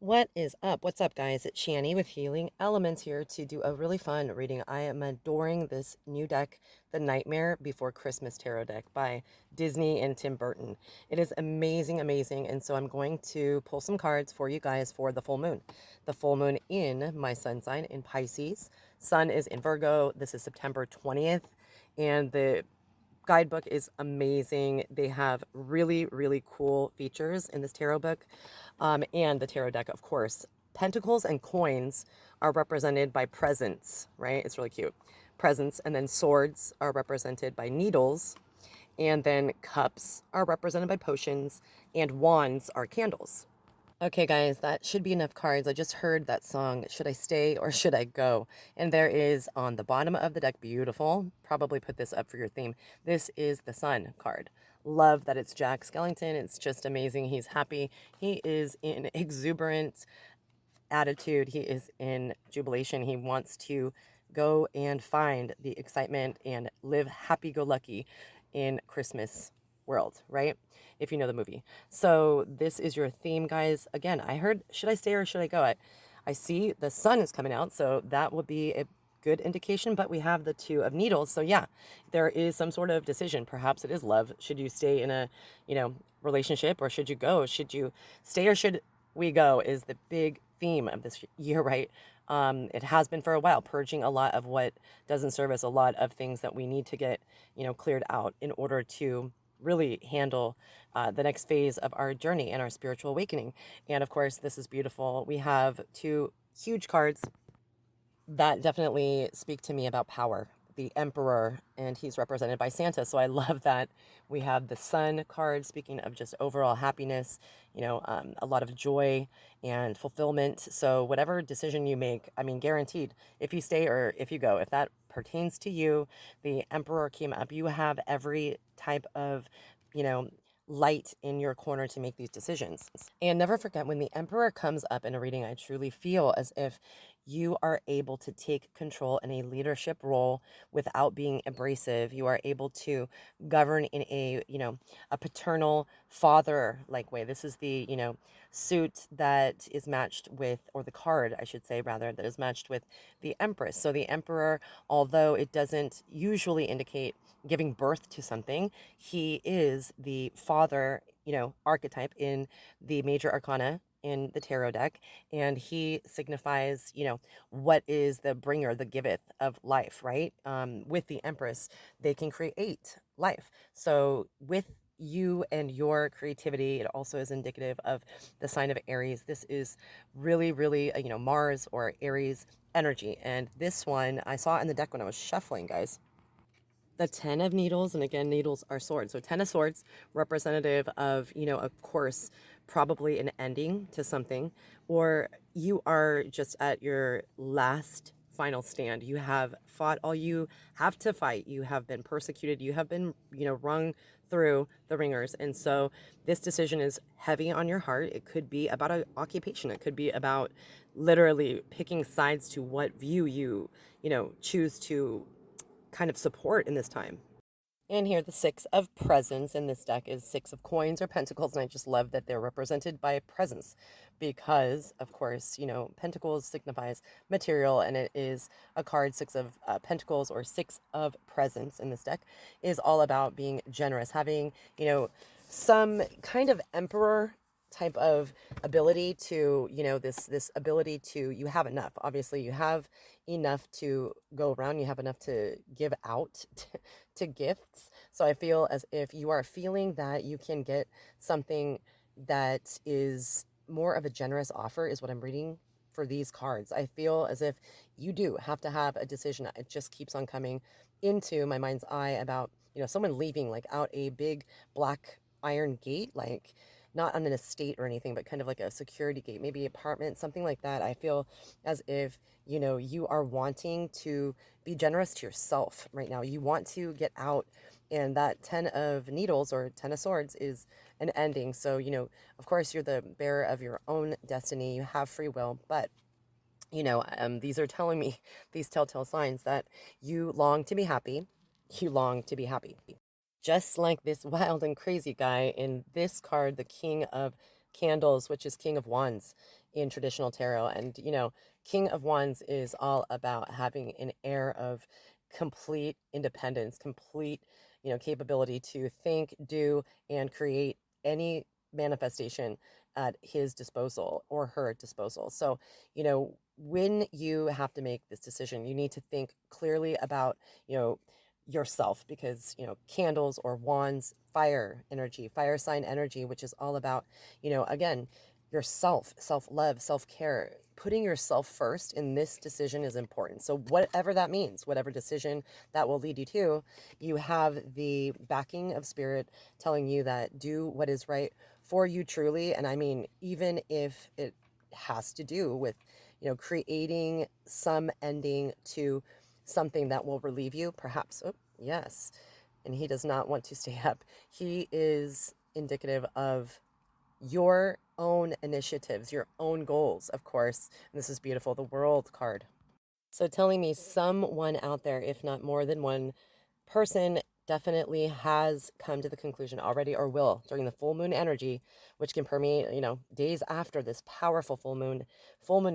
What is up? What's up, guys? It's Shani with Healing Elements here to do a really fun reading. I am adoring this new deck, the Nightmare Before Christmas Tarot deck by Disney and Tim Burton. It is amazing, amazing. And so I'm going to pull some cards for you guys for the full moon. The full moon in my sun sign in Pisces. Sun is in Virgo. This is September 20th. And the guidebook is amazing. They have really, really cool features in this tarot book, and the tarot deck, of course. Pentacles and coins are represented by presents, right? It's really cute. Presents, and then swords are represented by needles, and then cups are represented by potions, and wands are candles. Okay, guys, that should be enough cards. I just heard that song, Should I Stay or Should I Go? And there is on the bottom of the deck, beautiful. Probably put this up for your theme. This is the Sun card. Love that it's Jack Skellington. It's just amazing. He's happy. He is in exuberant attitude. He is in jubilation. He wants to go and find the excitement and live happy-go-lucky in Christmas world, right? If you know the movie. So this is your theme, guys. Again, I heard, should I stay or should I go? I see the sun is coming out, so that will be a good indication, but we have the two of needles. So yeah, there is some sort of decision. Perhaps it is love. Should you stay in a, relationship, or should you go? Should you stay or should we go is the big theme of this year, right? It has been for a while, purging a lot of what doesn't serve us, a lot of things that we need to get, cleared out in order to really handle the next phase of our journey and our spiritual awakening. And of course, this is beautiful. We have two huge cards that definitely speak to me about power. The Emperor, and he's represented by Santa. So I love that we have the Sun card, speaking of just overall happiness, a lot of joy and fulfillment. So whatever decision you make, I mean, guaranteed, if you stay or if you go, if that pertains to you, the Emperor came up, you have every type of, you know, light in your corner to make these decisions. And never forget, when the Emperor comes up in a reading, I truly feel as if you are able to take control in a leadership role without being abrasive. You are able to govern in a paternal father like way. This is the, suit that is matched with, or the card, I should say, rather, that is matched with the Empress. So the Emperor, although it doesn't usually indicate giving birth to something, he is the father, archetype in the major arcana in the tarot deck, and he signifies, what is the bringer, the giveth of life, right? With the Empress, they can create life. So with you and your creativity, it also is indicative of the sign of Aries. This is really, really, Mars or Aries energy. And this one I saw in the deck when I was shuffling, guys. The 10 of needles, and again, needles are swords. So 10 of swords, representative of, of course, probably an ending to something, or you are just at your last final stand. You have fought all you have to fight. You have been persecuted. You have been, wrung through the ringers. And so this decision is heavy on your heart. It could be about an occupation. It could be about literally picking sides to what view you, choose to kind of support in this time. And here, the Six of Presents in this deck is Six of Coins or Pentacles, and I just love that they're represented by presents because, of course, Pentacles signifies material, and it is a card, Six of Pentacles or Six of Presents in this deck is all about being generous, having, some kind of emperor type of ability to, this ability to, you have enough. Obviously, you have enough to go around, you have enough to give out to gifts. So I feel as if you are feeling that you can get something that is more of a generous offer, is what I'm reading for these cards. I feel as if you do have to have a decision. It just keeps on coming into my mind's eye about, someone leaving like out a big black iron gate, like not on an estate or anything, but kind of like a security gate, maybe apartment, something like that. I feel as if, you are wanting to be generous to yourself right now. You want to get out, and that 10 of needles or 10 of swords is an ending. So, of course, you're the bearer of your own destiny. You have free will, but these are telling me, these telltale signs that you long to be happy. You long to be happy. Just like this wild and crazy guy in this card, the King of candles, which is King of Wands in traditional tarot. And, King of Wands is all about having an air of complete independence, complete, capability to think, do, and create any manifestation at his disposal or her disposal. So, when you have to make this decision, you need to think clearly about, you know, yourself, because candles or wands, fire energy, fire sign energy, which is all about again, yourself, self-love, self-care. Putting yourself first in this decision is important. So whatever that means, whatever decision that will lead you to, you have the backing of spirit telling you that do what is right for you truly. And I mean, even if it has to do with creating some ending to something that will relieve you, perhaps. Oh, yes. And he does not want to stay up. He is indicative of your own initiatives, your own goals, of course. And this is beautiful, the World card. So telling me someone out there, if not more than one person, definitely has come to the conclusion already or will during the full moon energy, which can permeate, days after this powerful full moon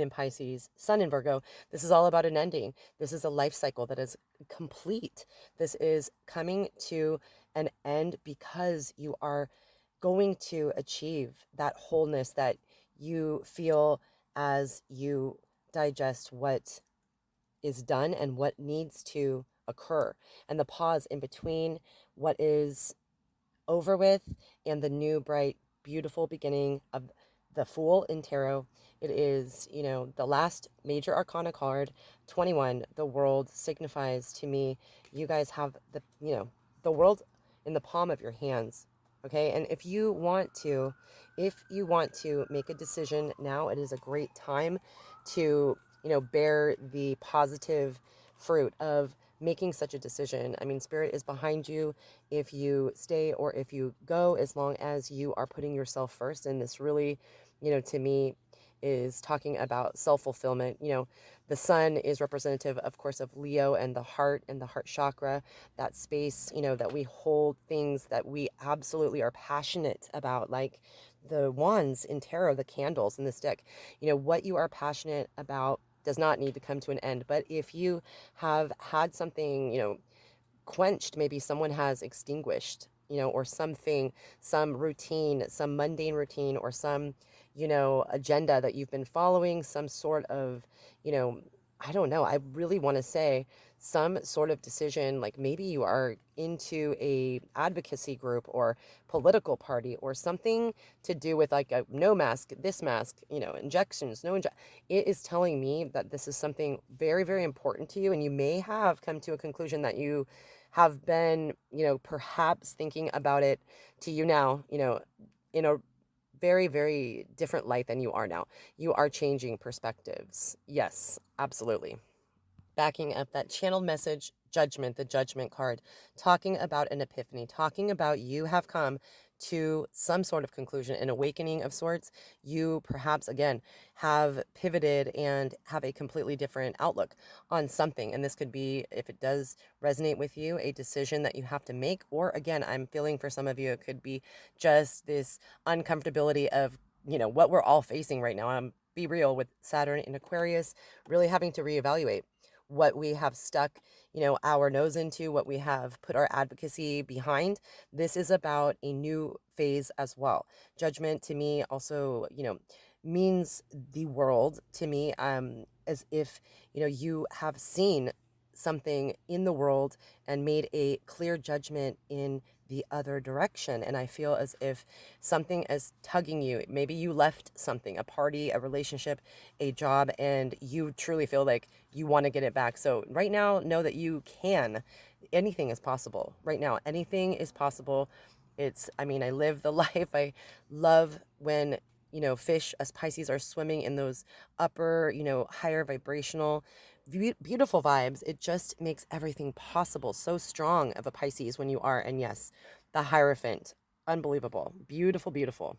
in Pisces, sun in Virgo. This is all about an ending. This is a life cycle that is complete. This is coming to an end because you are going to achieve that wholeness that you feel as you digest what is done and what needs to occur, and the pause in between what is over with and the new, bright, beautiful beginning of the Fool in Tarot. It is, the last major arcana card, 21. The world signifies to me, you guys have the world in the palm of your hands. Okay. And if you want to make a decision now, it is a great time to, bear the positive fruit of making such a decision. I mean, spirit is behind you if you stay or if you go, as long as you are putting yourself first. And this really, to me, is talking about self-fulfillment. The sun is representative, of course, of Leo and the heart chakra, that space, that we hold things that we absolutely are passionate about, like the wands in tarot, the candles in this deck. What you are passionate about does not need to come to an end. But if you have had something, quenched, maybe someone has extinguished, or something, some routine, some mundane routine, or some, agenda that you've been following, some sort of, you know, I don't know, I really want to say some sort of decision, like maybe you are into a advocacy group or political party or something to do with like a no mask, this mask, injections, it is telling me that this is something very, very important to you. And you may have come to a conclusion that you have been, perhaps thinking about it to you now, in a very, very different light than you are now. You are changing perspectives. Yes, absolutely. Backing up that channeled message, judgment, the judgment card, talking about an epiphany, talking about you have come to some sort of conclusion, an awakening of sorts. You perhaps, again, have pivoted and have a completely different outlook on something. And this could be, if it does resonate with you, a decision that you have to make. Or again, I'm feeling for some of you, it could be just this uncomfortability of, what we're all facing right now. I'm be real with Saturn in Aquarius, really having to reevaluate what we have stuck, our nose into, what we have put our advocacy behind. This is about a new phase as well. Judgment to me also, means the world to me, as if, you have seen something in the world and made a clear judgment in the other direction. And I feel as if something is tugging you. Maybe you left something, a party, a relationship, a job, and you truly feel like you want to get it back. So right now, know that you can. Anything is possible. Right now, anything is possible. I mean, I live the life. I love when, fish as Pisces are swimming in those upper, higher vibrational, beautiful vibes. It just makes everything possible. So strong of a Pisces when you are. And yes, the Hierophant, unbelievable. Beautiful, beautiful.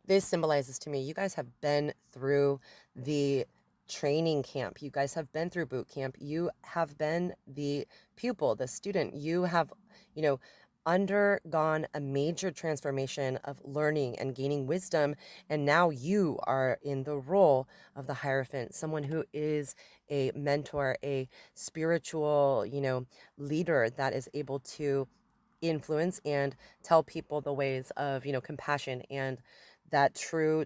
This symbolizes to me, you guys have been through the training camp. You guys have been through boot camp. You have been the pupil, the student. You have, you know, undergone a major transformation of learning and gaining wisdom, and now you are in the role of the Hierophant, someone who is a mentor, a spiritual, leader that is able to influence and tell people the ways of, compassion and that true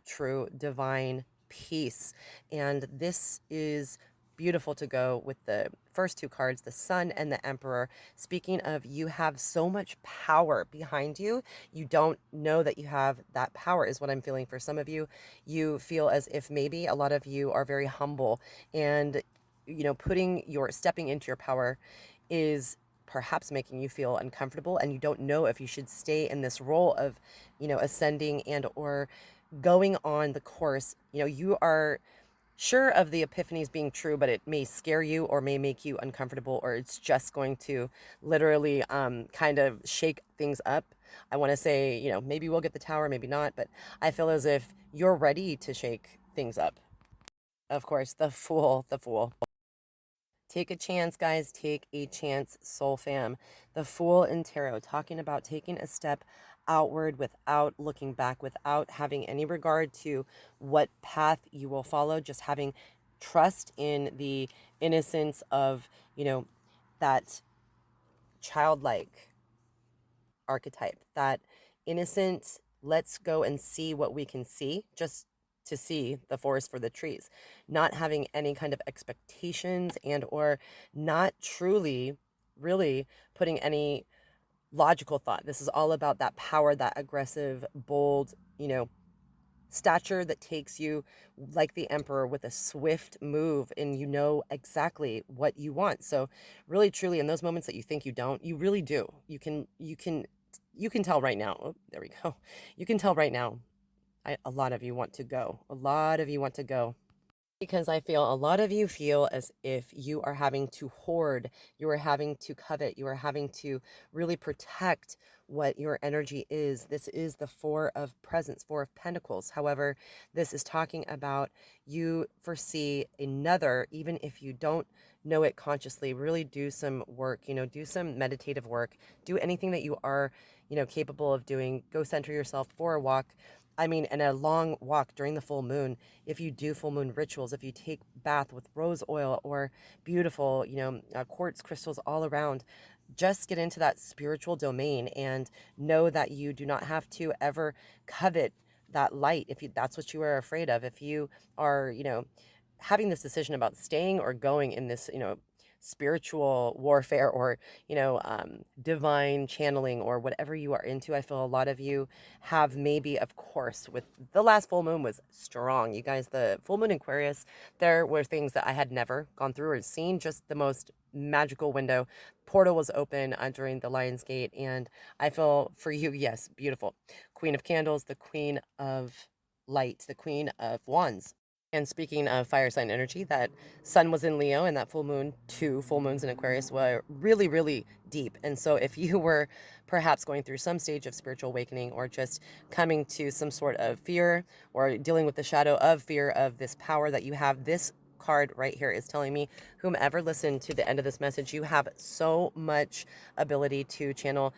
divine peace. And this is beautiful to go with the first two cards, the Sun and the Emperor. Speaking of, you have so much power behind you. You don't know that you have that power, is what I'm feeling for some of you. You feel as if maybe a lot of you are very humble, and stepping into your power is perhaps making you feel uncomfortable, and you don't know if you should stay in this role of ascending and or going on the course. You are sure of the epiphanies being true, but it may scare you or may make you uncomfortable, or it's just going to literally kind of shake things up. I want to say, maybe we'll get the Tower, maybe not, but I feel as if you're ready to shake things up. Of course, the Fool. Take a chance, guys. Take a chance, soul fam. The Fool in Tarot, talking about taking a step outward without looking back, without having any regard to what path you will follow, just having trust in the innocence of, that childlike archetype, that innocent, let's go and see what we can see, just to see the forest for the trees, not having any kind of expectations and or not truly really putting any logical thought. This is all about that power, that aggressive, bold, stature that takes you like the Emperor with a swift move, and you know exactly what you want. So really truly, in those moments that you think you don't, you really do. You can tell right now. Oh, there we go. You can tell right now. A lot of you want to go. A lot of you want to go. Because I feel a lot of you feel as if you are having to hoard, you are having to covet, you are having to really protect what your energy is. This is the Four of Presents, Four of Pentacles. However, this is talking about you foresee another, even if you don't know it consciously, really do some work, do some meditative work, do anything that you are, capable of doing. Go center yourself for a walk. I mean, and a long walk during the full moon. If you do full moon rituals, if you take bath with rose oil or beautiful, quartz crystals all around, just get into that spiritual domain and know that you do not have to ever covet that light if that's what you are afraid of. If you are, having this decision about staying or going in this, spiritual warfare or divine channeling or whatever you are into. I feel a lot of you have, maybe, of course, with the last full moon was strong, you guys. The full moon Aquarius, there were things that I had never gone through or seen, just the most magical window. Portal was open during the Lion's Gate, and I feel for you, yes, beautiful. Queen of Candles, the Queen of Light, the Queen of Wands. And speaking of fire sign energy, that sun was in Leo and that full moon, two full moons in Aquarius, were really, really deep. And so if you were perhaps going through some stage of spiritual awakening or just coming to some sort of fear or dealing with the shadow of fear of this power that you have, this card right here is telling me, whomever listened to the end of this message, you have so much ability to channel,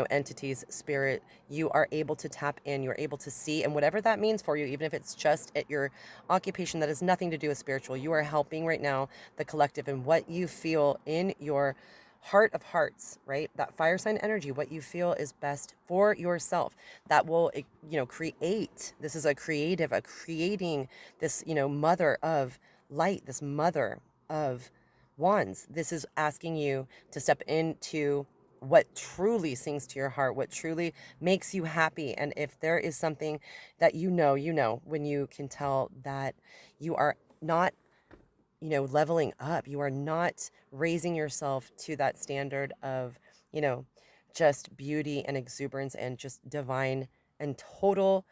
entities, spirit. You are able to tap in, you're able to see, and whatever that means for you, even if it's just at your occupation that has nothing to do with spiritual, you are helping right now the collective and what you feel in your heart of hearts, right? That fire sign energy, what you feel is best for yourself, that will, create. This is a creating this, mother of light, this mother of wands. This is asking you to step into what truly sings to your heart, what truly makes you happy. And if there is something that when you can tell that you are not, leveling up, you are not raising yourself to that standard of, you know, just beauty and exuberance and just divine and total,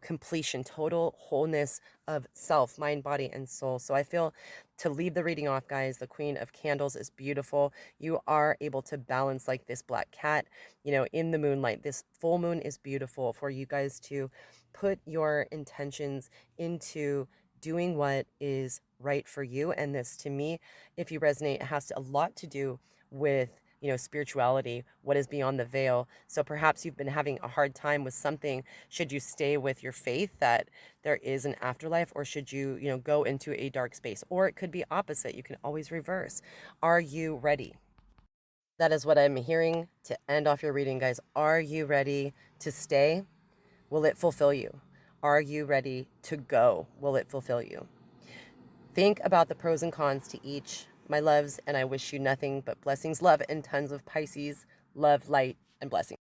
completion, total wholeness of self, mind, body, and soul. So I feel, to leave the reading off, guys, the Queen of Candles is beautiful. You are able to balance like this black cat, in the moonlight. This full moon is beautiful for you guys to put your intentions into doing what is right for you. And this, to me, if you resonate, has a lot to do with spirituality, what is beyond the veil. So perhaps you've been having a hard time with something. Should you stay with your faith that there is an afterlife, or should you, go into a dark space? Or it could be opposite. You can always reverse. Are you ready? That is what I'm hearing to end off your reading, guys. Are you ready to stay? Will it fulfill you? Are you ready to go? Will it fulfill you? Think about the pros and cons to each, my loves, and I wish you nothing but blessings, love, and tons of Pisces love, light, and blessings.